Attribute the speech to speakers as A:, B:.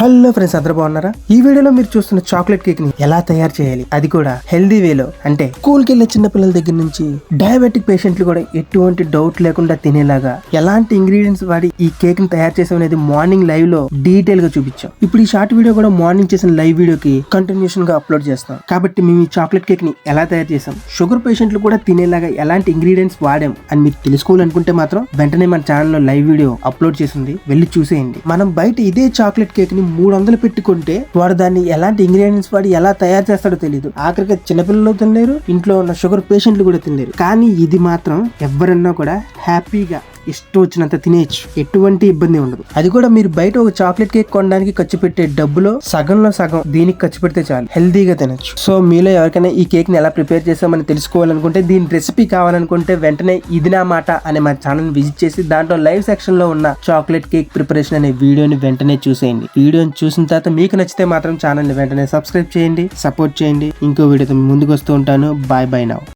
A: Hello friends, అందరూ బాగున్నారా? ఈ వీడియోలో మీరు చూస్తున్న చాక్లెట్ కేక్ ని ఎలా తయారు చేయాలి, అది కూడా హెల్దీ వేలో, అంటే స్కూల్కి వెళ్ళే చిన్న పిల్లల దగ్గర నుంచి డయాబెటిక్ పేషెంట్లు కూడా ఎటువంటి డౌట్ లేకుండా తినేలాగా ఎలాంటి ఇంగ్రీడియంట్స్ వాడి ఈ కేక్ ని తయారు చేసాం అనేది మార్నింగ్ లైవ్ లో డీటెయిల్ గా చూపించాం. ఇప్పుడు ఈ షార్ట్ వీడియో కూడా మార్నింగ్ చేసిన లైవ్ వీడియోకి కంటిన్యూషన్ గా అప్లోడ్ చేస్తాం. కాబట్టి మేము ఈ చాక్లెట్ కేక్ ని ఎలా తయారు చేసాం, షుగర్ పేషెంట్లు కూడా తినేలాగా ఎలాంటి ఇంగ్రీడియంట్స్ వాడాం అని మీరు తెలుసుకోవాలనుకుంటే మాత్రం వెంటనే మన ఛానల్లో లైవ్ వీడియో అప్లోడ్ చేసింది, వెళ్ళి చూసేయండి. మనం బయట ఇదే చాక్లెట్ కేక్ ని 300 పెట్టుకుంటే వాడు దాన్ని ఎలాంటి ఇంగ్రీడియంట్స్ వాడి ఎలా తయారు చేస్తాడో తెలియదు. ఆఖరికి చిన్నపిల్లలు తినలేరు, ఇంట్లో ఉన్న షుగర్ పేషెంట్లు కూడా తినలేరు. కానీ ఇది మాత్రం ఎవరన్నా కూడా హ్యాపీగా ఇష్టం వచ్చినంత తినేయచ్చు, ఎటువంటి ఇబ్బంది ఉండదు. అది కూడా మీరు బయట ఒక చాక్లెట్ కేక్ కొనడానికి ఖర్చు పెట్టే డబ్బులో సగంలో సగం దీనికి ఖర్చు పెడితే చాలు, హెల్దీగా తినచ్చు. సో మీలో ఎవరికైనా ఈ కేక్ ని ఎలా ప్రిపేర్ చేసామని తెలుసుకోవాలనుకుంటే, దీని రెసిపీ కావాలనుకుంటే వెంటనే ఇది నా మాట అనే మా ఛానల్ విజిట్ చేసి దాంట్లో లైవ్ సెక్షన్ లో ఉన్న చాక్లెట్ కేక్ ప్రిపరేషన్ అనే వీడియోని వెంటనే చూసేయండి. వీడియోని చూసిన తర్వాత మీకు నచ్చితే మాత్రం ఛానల్ ని వెంటనే సబ్స్క్రైబ్ చేయండి, సపోర్ట్ చేయండి. ఇంకో వీడియోతో ముందుకు వస్తూ ఉంటాను. Bye bye now.